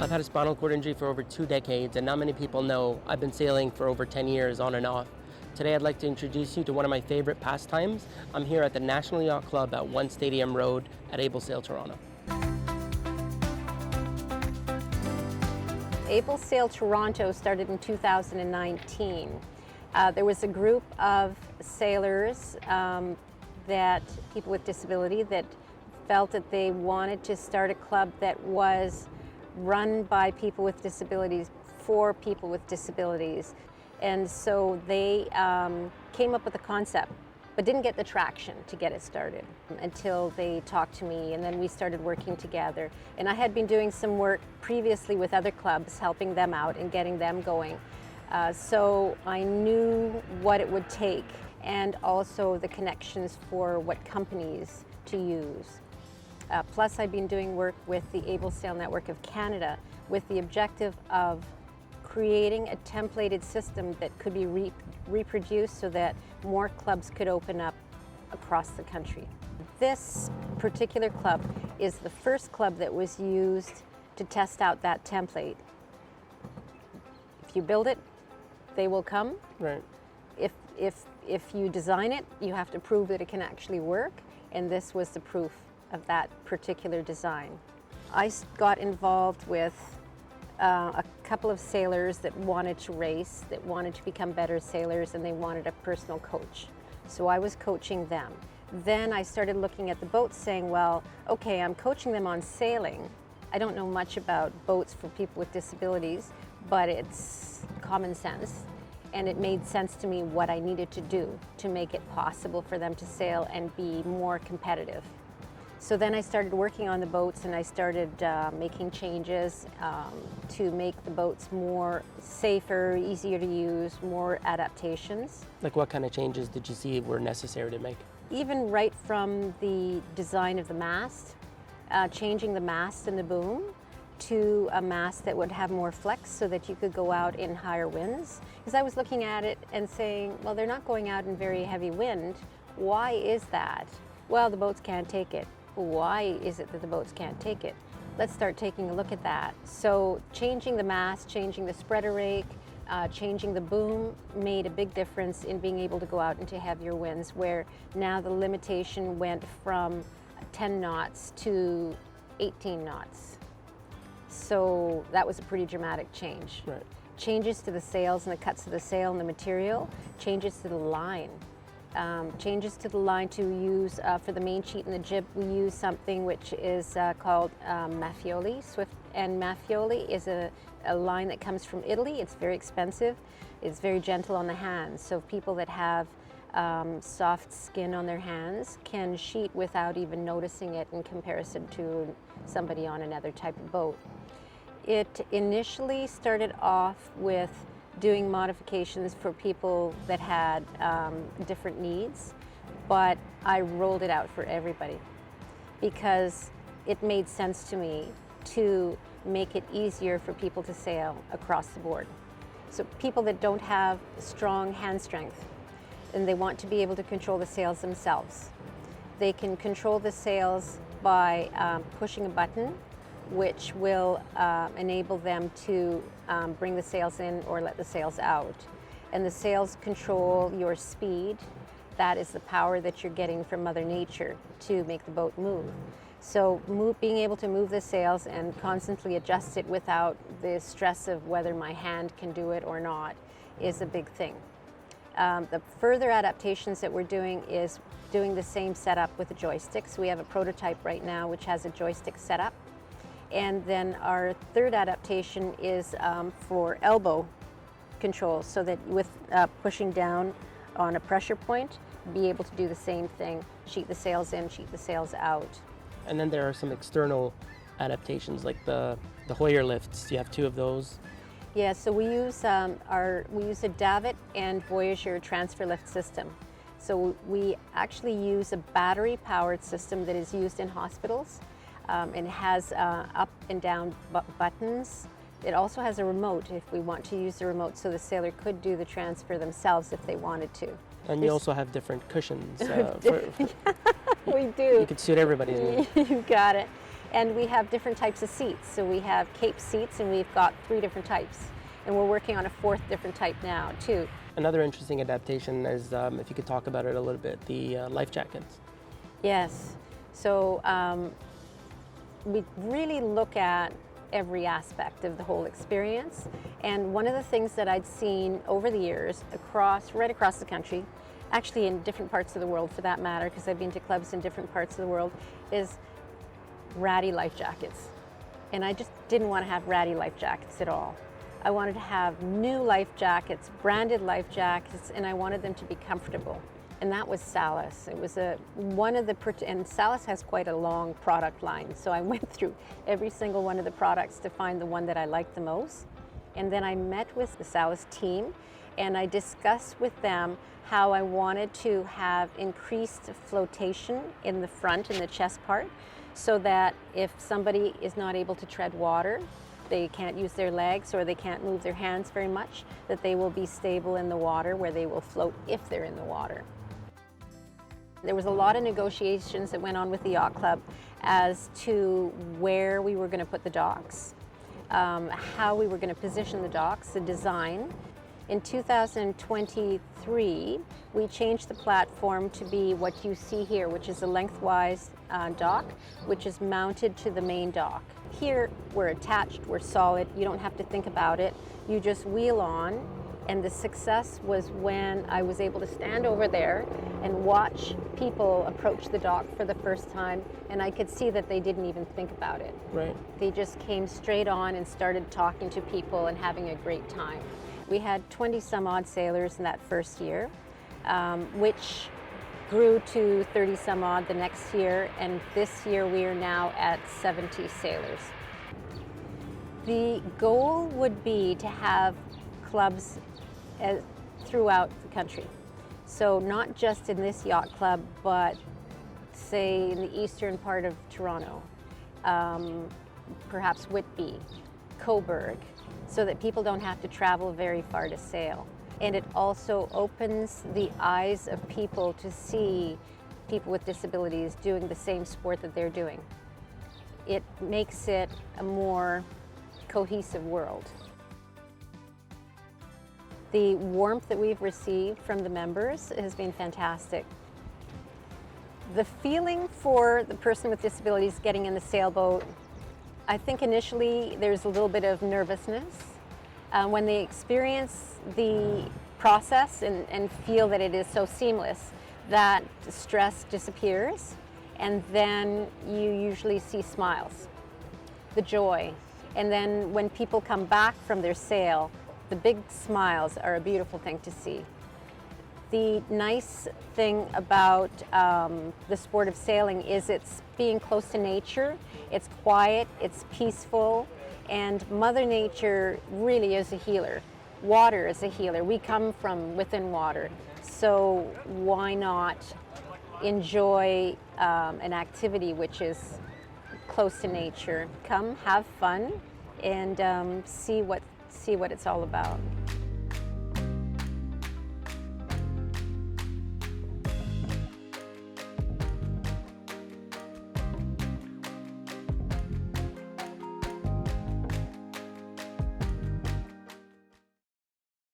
I've had a spinal cord injury for over 2 decades, and not many people know I've been sailing for over 10 years on and off. Today I'd like to introduce you to one of my favorite pastimes. I'm here at the National Yacht Club at 1 Stadium Road at Able Sail Toronto. Able Sail Toronto started in 2019. There was a group of sailors, people with disability, that felt that they wanted to start a club that was run by people with disabilities for people with disabilities. And so they came up with a concept, but didn't get the traction to get it started until they talked to me, and then we started working together. And I had been doing some work previously with other clubs, helping them out and getting them going. So I knew what it would take, and also the connections for what companies to use. Plus, I've been doing work with the Able Sail Network of Canada with the objective of creating a templated system that could be reproduced so that more clubs could open up across the country. This particular club is the first club that was used to test out that template. If you build it, they will come. Right. If you design it, you have to prove that it can actually work, and this was the proof of that particular design. I got involved with a couple of sailors that wanted to race, that wanted to become better sailors, and they wanted a personal coach. So I was coaching them. Then I started looking at the boats saying, well, okay, I'm coaching them on sailing. I don't know much about boats for people with disabilities, but it's common sense. And it made sense to me what I needed to do to make it possible for them to sail and be more competitive. So then I started working on the boats, and I started making changes to make the boats more safer, easier to use, more adaptations. Like what kind of changes did you see were necessary to make? Even right from the design of the mast, changing the mast and the boom to a mast that would have more flex so that you could go out in higher winds. Because I was looking at it and saying, well, they're not going out in very heavy wind. Why is that? Well, the boats can't take it. Why is it that the boats can't take it? Let's start taking a look at that. So changing the mast, changing the spreader rake, changing the boom made a big difference in being able to go out into heavier winds, where now the limitation went from 10 knots to 18 knots. So that was a pretty dramatic change. Right. Changes to the sails and the cuts of the sail and the material, changes to the line. Changes to the line to use for the main sheet and the jib. We use something which is called Maffioli. Swift and Maffioli is a line that comes from Italy. It's very expensive. It's very gentle on the hands. So people that have soft skin on their hands can sheet without even noticing it in comparison to somebody on another type of boat. It initially started off with doing modifications for people that had different needs, but I rolled it out for everybody because it made sense to me to make it easier for people to sail across the board. So people that don't have strong hand strength and they want to be able to control the sails themselves, they can control the sails by pushing a button, which will enable them to bring the sails in or let the sails out. And the sails control your speed. That is the power that you're getting from Mother Nature to make the boat move. So being able to move the sails and constantly adjust it without the stress of whether my hand can do it or not is a big thing. The further adaptations that we're doing is doing the same setup with the joysticks. We have a prototype right now which has a joystick setup. And then our third adaptation is for elbow control, so that with pushing down on a pressure point, be able to do the same thing, sheet the sails in, sheet the sails out. And then there are some external adaptations like the Hoyer lifts. You have 2 of those. Yeah, so we use a davit and Voyager transfer lift system. So we actually use a battery-powered system that is used in hospitals. It has up and down buttons. It also has a remote if we want to use the remote, so the sailor could do the transfer themselves if they wanted to. And you also have different cushions. We do. You could suit everybody's needs. You got it. And we have different types of seats. So we have Cape seats, and we've got 3 different types. And we're working on a 4th different type now, too. Another interesting adaptation is, if you could talk about it a little bit, the life jackets. Yes. So we really look at every aspect of the whole experience. And one of the things that I'd seen over the years, right across the country, actually in different parts of the world for that matter, because I've been to clubs in different parts of the world, is ratty life jackets. And I just didn't want to have ratty life jackets at all. I wanted to have new life jackets, branded life jackets, and I wanted them to be comfortable. And that was Salis. It was and Salis has quite a long product line. So I went through every single one of the products to find the one that I liked the most. And then I met with the Salis team, and I discussed with them how I wanted to have increased flotation in the front, in the chest part, so that if somebody is not able to tread water, they can't use their legs or they can't move their hands very much, that they will be stable in the water, where they will float if they're in the water. There was a lot of negotiations that went on with the yacht club as to where we were going to put the docks, how we were going to position the docks, the design. In 2023, we changed the platform to be what you see here, which is a lengthwise dock, which is mounted to the main dock. Here, we're attached, we're solid, you don't have to think about it. You just wheel on, and the success was when I was able to stand over there and watch people approach the dock for the first time, and I could see that they didn't even think about it. Right. They just came straight on and started talking to people and having a great time. We had 20 some odd sailors in that first year, which grew to 30 some odd the next year, and this year we are now at 70 sailors. The goal would be to have clubs throughout the country. So not just in this yacht club, but say in the eastern part of Toronto, perhaps Whitby, Cobourg, so that people don't have to travel very far to sail. And it also opens the eyes of people to see people with disabilities doing the same sport that they're doing. It makes it a more cohesive world. The warmth that we've received from the members has been fantastic. The feeling for the person with disabilities getting in the sailboat, I think initially there's a little bit of nervousness. When they experience the process and feel that it is so seamless, that stress disappears, and then you usually see smiles, the joy. And then when people come back from their sail, the big smiles are a beautiful thing to see. The nice thing about the sport of sailing is it's being close to nature. It's quiet, it's peaceful, and Mother Nature really is a healer. Water is a healer. We come from within water, so why not enjoy an activity which is close to nature? Come, have fun, and see what it's all about.